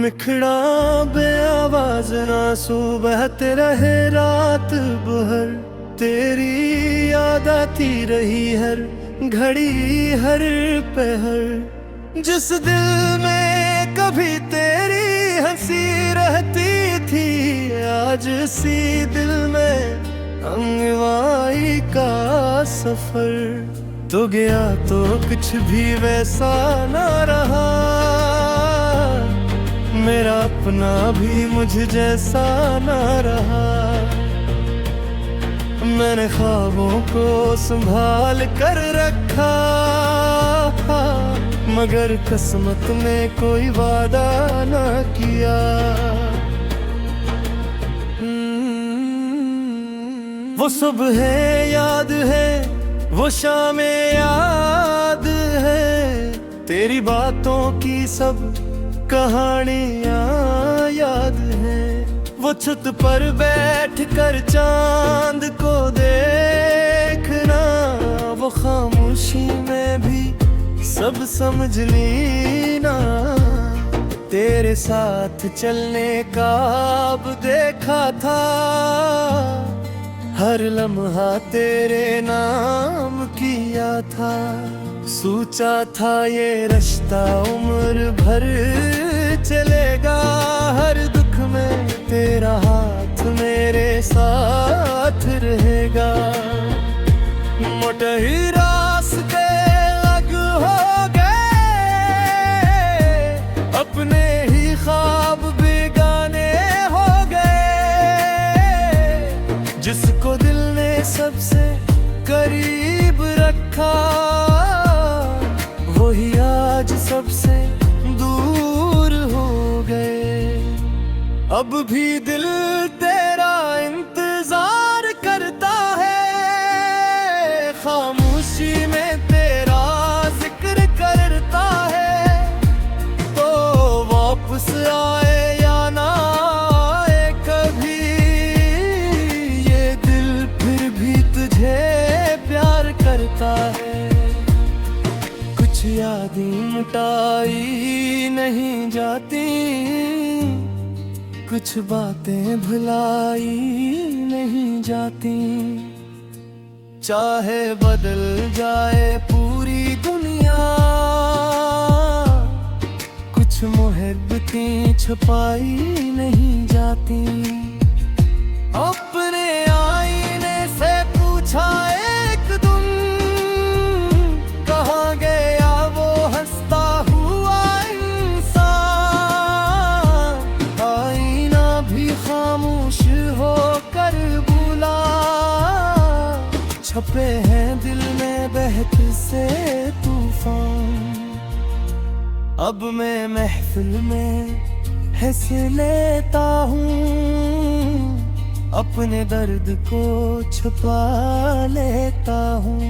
मिखड़ा बे आवाज आंसू बहते रहे रात भर, तेरी याद आती रही हर घड़ी हर पहर। जिस दिल में कभी तेरी हंसी रहती थी, आज सी दिल में अंगवाई का सफर। तो गया तो कुछ भी वैसा ना रहा, मेरा अपना भी मुझ जैसा ना रहा। मैंने ख्वाबों को संभाल कर रखा, मगर किस्मत ने कोई वादा ना किया। वो सुबह याद है, वो शामें याद है, तेरी बातों की सब कहानियाँ याद है। वो छत पर बैठ कर चांद को देखना, वो खामोशी में भी सब समझ लेना। तेरे साथ चलने का अब देखा था, हर लम्हा तेरे नाम किया था। सोचा था ये रिश्ता उम्र भर चलेगा, हर दुख में तेरा हाथ मेरे साथ रहेगा। मोटे ही रास्ते अलग हो गए, अपने ही ख्वाब बेगाने हो गए। जिसको दिल ने सबसे करीब रखा, वही आज सबसे दूर हो गए। अब भी दिल तेरा इंतजार करता है, खामोशी में तेरा जिक्र करता है। तो वापस आए या ना आए कभी, ये दिल फिर भी तुझे प्यार करता है। कुछ यादें मिटाई नहीं जाती, कुछ बातें भुलाई नहीं जाती। चाहे बदल जाए पूरी दुनिया, कुछ मोहब्बतें छुपाई नहीं जाती। अपने आईने से पूछा एक दिन, कहाँ गया वो हंसता हुआ इंसान। आईना भी खामोश होकर बोला, छपे हैं दिल में बहते से तूफान। अब मैं महफिल में हंस लेता हूँ, अपने दर्द को छुपा लेता हूँ।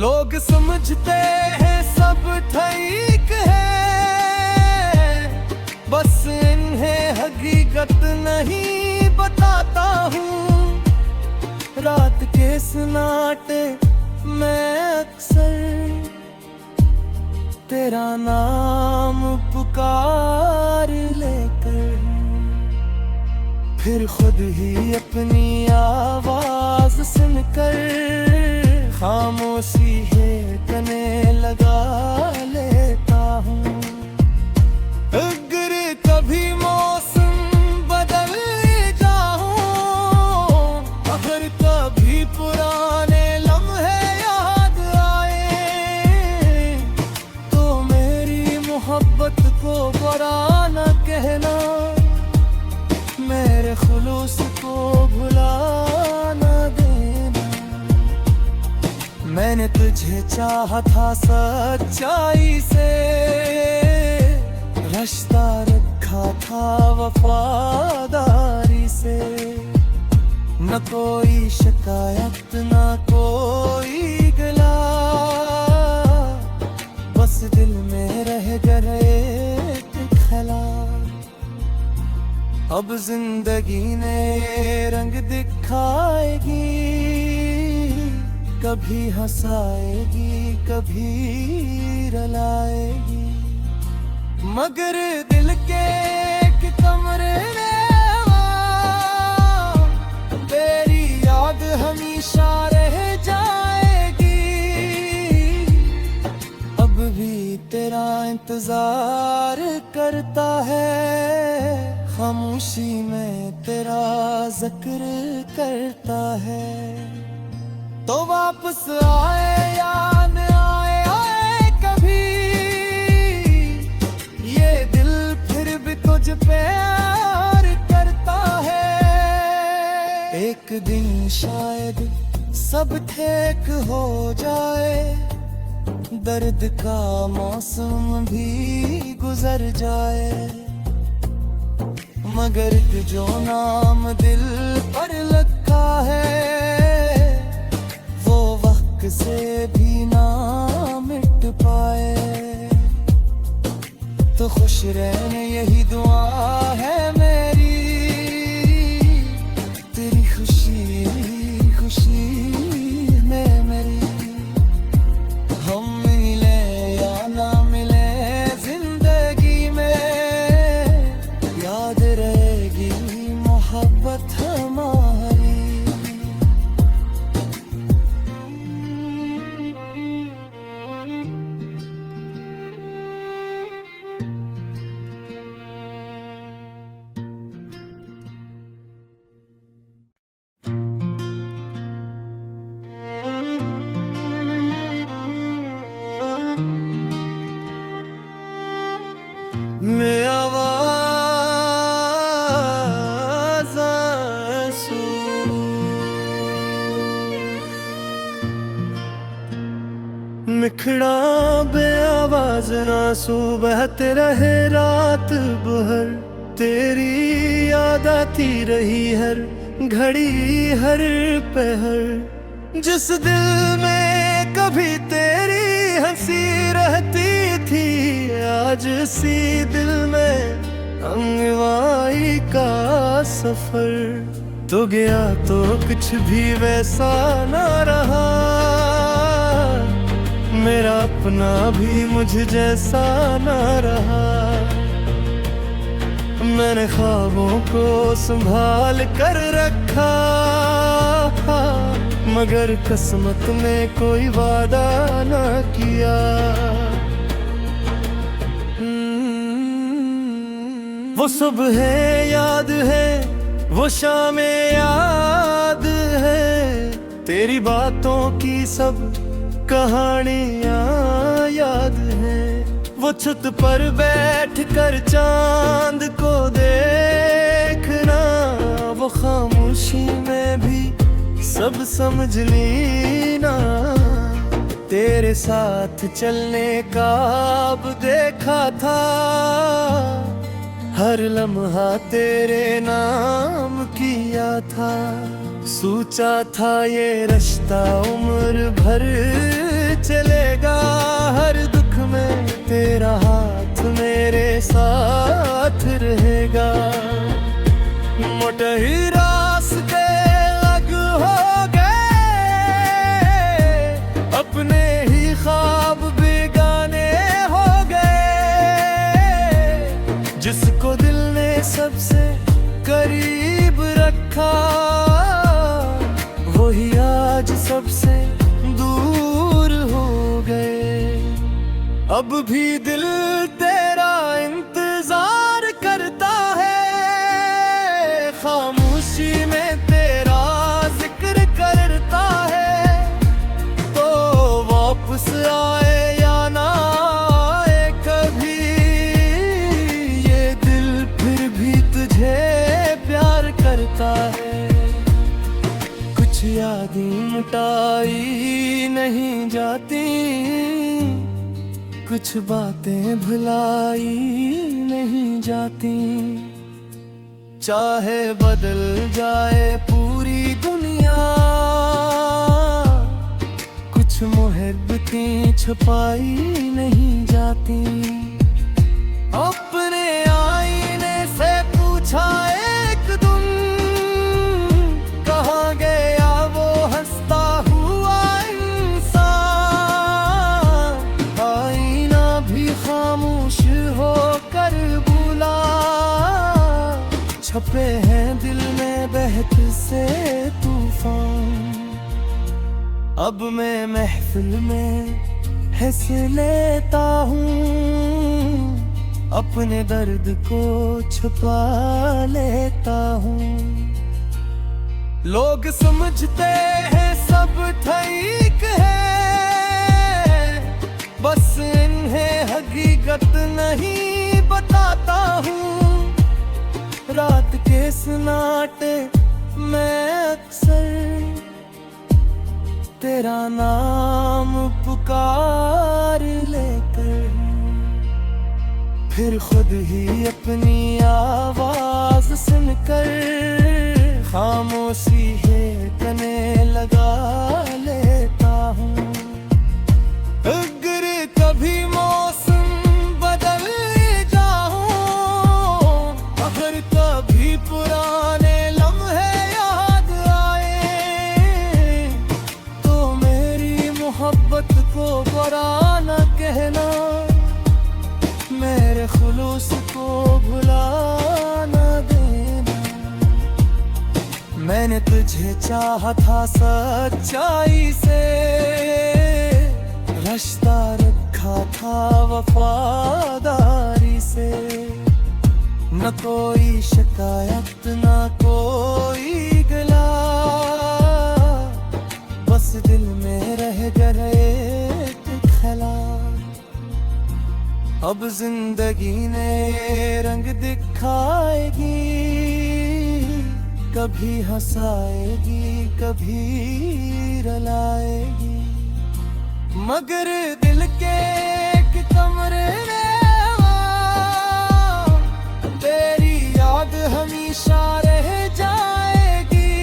लोग समझते हैं सब ठीक है, बस इन्हें हकीकत नहीं बताता हूँ। रात के सन्नाटे मैं अक्सर तेरा नाम पुकार लेकर, फिर खुद ही अपनी आवाज सुनकर खामोशी है कने लगा लेता हूँ। अगर कभी मौसम बदल जाऊं, अगर कभी पुराने लम्हे याद आए, तो मेरी मोहब्बत को बुरा न कहना, मेरे खुलूस को भुला न देना। मैंने तुझे चाहा था सच्चाई से, रिश्ता रखा था वफादारी से। न कोई शिकायत न कोई गिला, बस दिल में रह गए खला। अब जिंदगी ने रंग दिखाएगी, कभी हंसाएगी कभी रुलाएगी। मगर दिल के एक कमरे में तेरी याद हमेशा रह जाएगी। अब भी तेरा इंतजार करता है, खामोशी में तेरा जिक्र करता है। तो वापस आए या न आए कभी, ये दिल फिर भी तुझ पे प्यार करता है। एक दिन शायद सब ठीक हो जाए, दर्द का मौसम भी गुजर जाए, मगर जो नाम दिल पर लिखा है वो वक्त से भी ना मिट पाए। तो खुश रहने यही दुआ है मेरी, तेरी खुशी खुशी में मेरी। हम मिले या ना मिले जिंदगी में, याद रहेगी मोहब्बत हमारी। मैं आवाज़ आंसू, मिखड़ा बे आवाज आंसू बहते रहे रात भर। तेरी याद आती रही हर घड़ी हर पहर। जिस दिल में कभी तेरी हंसी रहती थी, आज सी दिल में अंगवाई का सफर। तो गया तो कुछ भी वैसा ना रहा, मेरा अपना भी मुझ जैसा ना रहा। मैंने ख्वाबों को संभाल कर रखा, मगर किस्मत में कोई वादा ना किया। वो सुबह याद है, वो शामें याद है, तेरी बातों की सब कहानियां याद है। वो छत पर बैठ कर चांद को देखना, वो खामोशी में भी सब समझ लेना। तेरे साथ चलने का अब देखा था, हर लम्हा तेरे नाम किया था। सोचा था ये रिश्ता उम्र भर चलेगा, हर दुख में तेरा हाथ मेरे साथ रहेगा। मोटे ही रास्ते अलग हो गए, अपने ही ख्वाब बेगाने हो गए। जिसको दिल ने सबसे करीब रखा, वही आज सबसे दूर हो गए। अब भी दिल तेरा इंतजार करता है, खामोशी में तेरा जिक्र करता है। तो वापस आए या ना आए कभी, ये दिल फिर भी तुझे प्यार करता है। कुछ यादें मिटाई नहीं जाती, कुछ बातें भुलाई नहीं जाती। चाहे बदल जाए पूरी दुनिया, कुछ मोहब्बतें छुपाई नहीं जाती। अपने आईने से पूछा एक दिन, कहाँ गया वो हंसता हुआ इंसान। आईना भी खामोश हो छपे हैं दिल में बहत से तूफान। अब मैं महफिल में हिस्सा लेता हूँ, अपने दर्द को छुपा लेता हूँ। लोग समझते हैं सब ठीक है, बस इन्हें हकीकत नहीं बताता हूँ। रात के सन्नाटे मैं अक्सर तेरा नाम पुकार लेकर, फिर खुद ही अपनी आवाज सुनकर खामोशी है गले लगा लेता हूँ। अगर कभी मौसम बदल जाऊं, अगर कभी पुराने लम्हे याद आए, तो मेरी मोहब्बत को बुरा न कहना, मेरे खुलूस को भुला न देना। मैंने तुझे चाहा था सच्चाई से, रिश्ता रखा था वफादारी से। न कोई शिकायत न कोई गिला, बस दिल में रह गए एक खला। अब जिंदगी ने रंग दिखाएगी, कभी हंसाएगी कभी रुलाएगी, मगर दिल के एक कमरे में तेरी याद हमेशा रह जाएगी।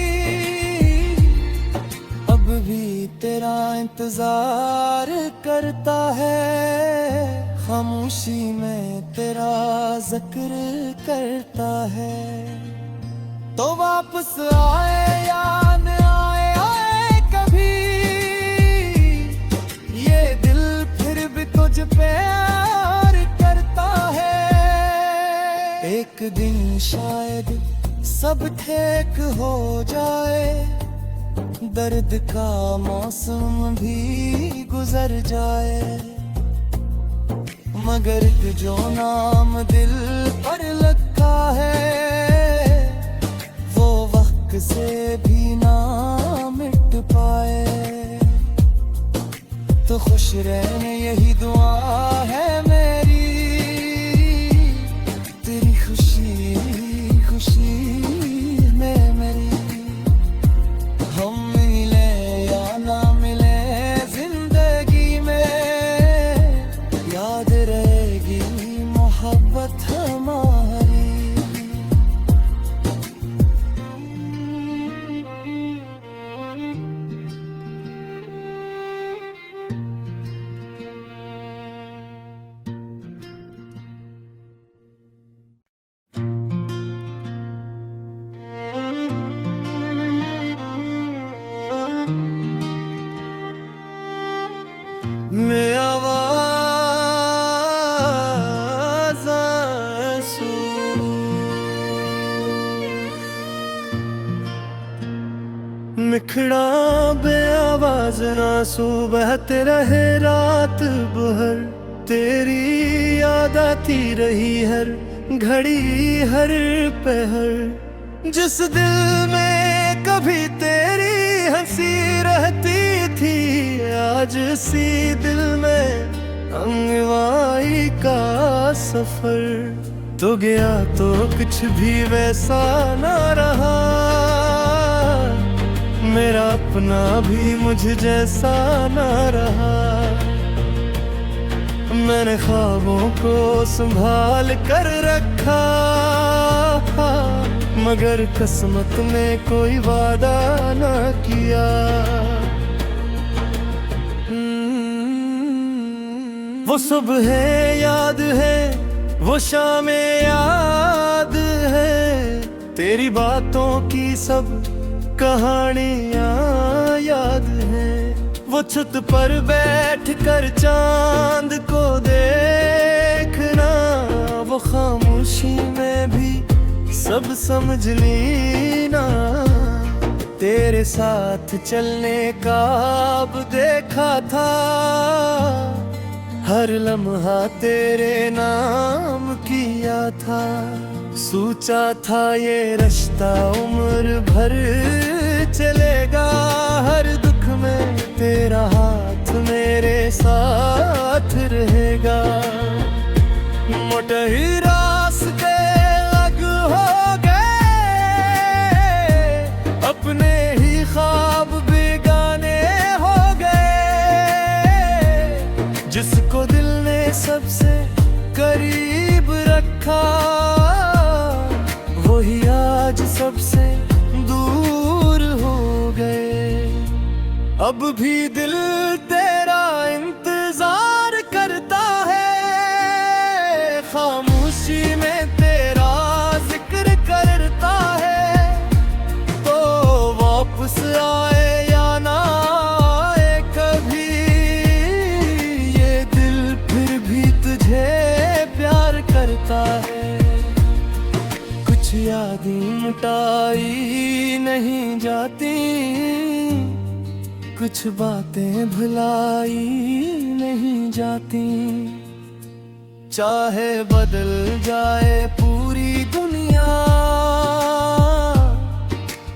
अब भी तेरा इंतजार करता है, खामोशी में तेरा जिक्र करता है। तो वापस आए या न आए, आए कभी, ये दिल फिर भी तुझ पे प्यार करता है। एक दिन शायद सब ठीक हो जाए, दर्द का मौसम भी गुजर जाए, मगर जो नाम दिल पर लिखा है, वो वक्त से भी ना मिट पाए। तो खुश रहने यही दुआ है मेरी, तेरी खुशी खुशी में मेरी। हम मिले या ना मिले जिंदगी में, याद रहेगी मोहब्बत हमारी। मैं आवाज़ मिखड़ा बे आवाज आंसू बहते रहे रात भर, तेरी याद आती रही हर घड़ी हर पहर। जिस दिल में कभी तेरी हंसी रहती थी, आज सी दिल में अंगवाई का सफर। तो गया तो कुछ भी वैसा ना रहा, मेरा अपना भी मुझ जैसा ना रहा। मैंने ख्वाबों को संभाल कर रखा, मगर किस्मत ने कोई वादा ना किया। वो सुबह याद है, वो शामें याद है, तेरी बातों की सब कहानियाँ याद है। वो छत पर बैठ कर चांद को देखना, वो खामोशी में भी सब समझ ली ना, तेरे साथ चलने का अब देखा था, हर लम्हा तेरे नाम किया था। सोचा था ये रिश्ता उम्र भर चलेगा, हर दुख में तेरा हाथ मेरे साथ रहेगा। मोटे ही रास्ते अलग हो गए, अपने ही ख्वाब बेगाने हो गए। जिसको दिल ने सबसे करीब रखा, वही आज सबसे दूर हो गए। अब भी दिल तेरा इंतजार करता है, खामोशी में तेरा जिक्र करता है। तो वापस आए या ना आए कभी, ये दिल फिर भी तुझे प्यार करता है। कुछ यादें मिटाई नहीं जाती, कुछ बातें भुलाई नहीं जाती। चाहे बदल जाए पूरी दुनिया,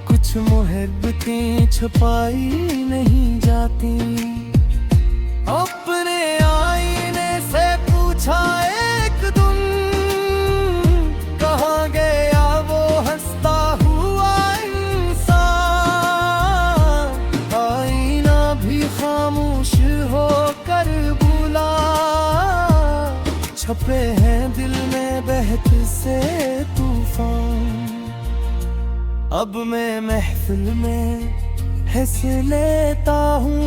कुछ मोहब्बतें छुपाई नहीं जाती। अपने आईने से पूछा एक दिन, कहाँ गया वो हंसता हुआ इंसान। आईना भी खामोश होकर बोला, छपे हैं दिल में बहते से तूफान। अब मैं महफिल में हंस लेता हूँ,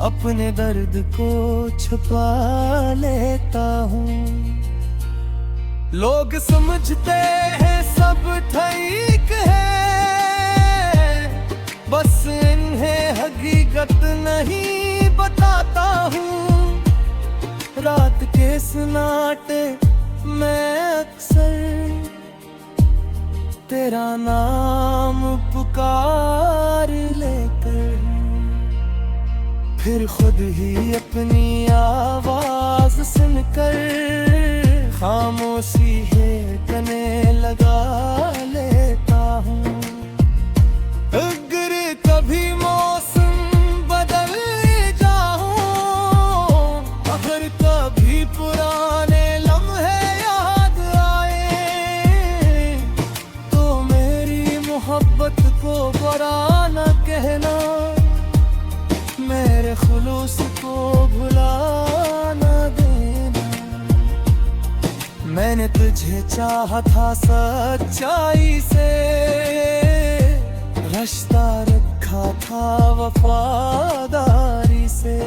अपने दर्द को छुपा लेता हूँ। लोग समझते हैं सब ठीक है, बस इन्हें हकीकत नहीं बताता हूँ। रात के सन्नाटे मैं अक्सर तेरा नाम पुकार लेकर, फिर खुद ही अपनी आवाज सुनकर खामोशी है कने लगा लेता हूँ। अगर कभी मौसम बदल जाऊं, अगर कभी पुराने लम्हे याद आए, तो मेरी मोहब्बत को बुरा न कहना, मेरे खुलूस को भुला न देना। मैंने तुझे चाहा था सच्चाई से, रिश्ता रखा था वफादारी से।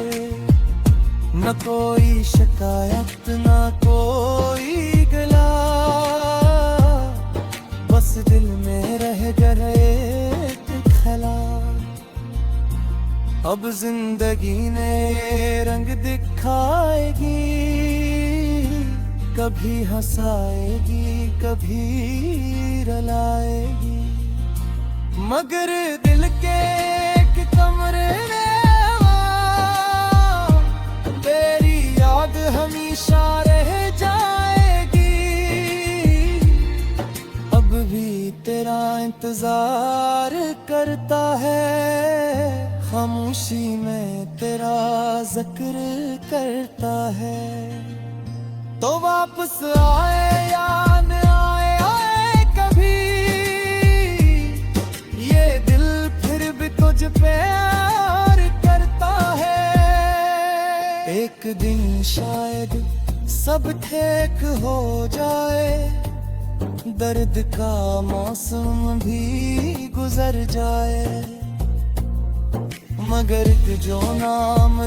न कोई शिकायत न कोई गिला, बस दिल में रह गए एक खला। अब जिंदगी ने रंग दिखाएगी, कभी हंसाएगी कभी रुलाएगी। मगर दिल के एक कमरे में तेरी याद हमेशा रह जाएगी। अब भी तेरा इंतजार करता है, खामोशी में तेरा जिक्र करता है। तो वापस आए या न आए, आए कभी, ये दिल फिर भी तुझ पे प्यार करता है। एक दिन शायद सब ठीक हो जाए, दर्द का मौसम भी गुजर जाए, मगर जो नाम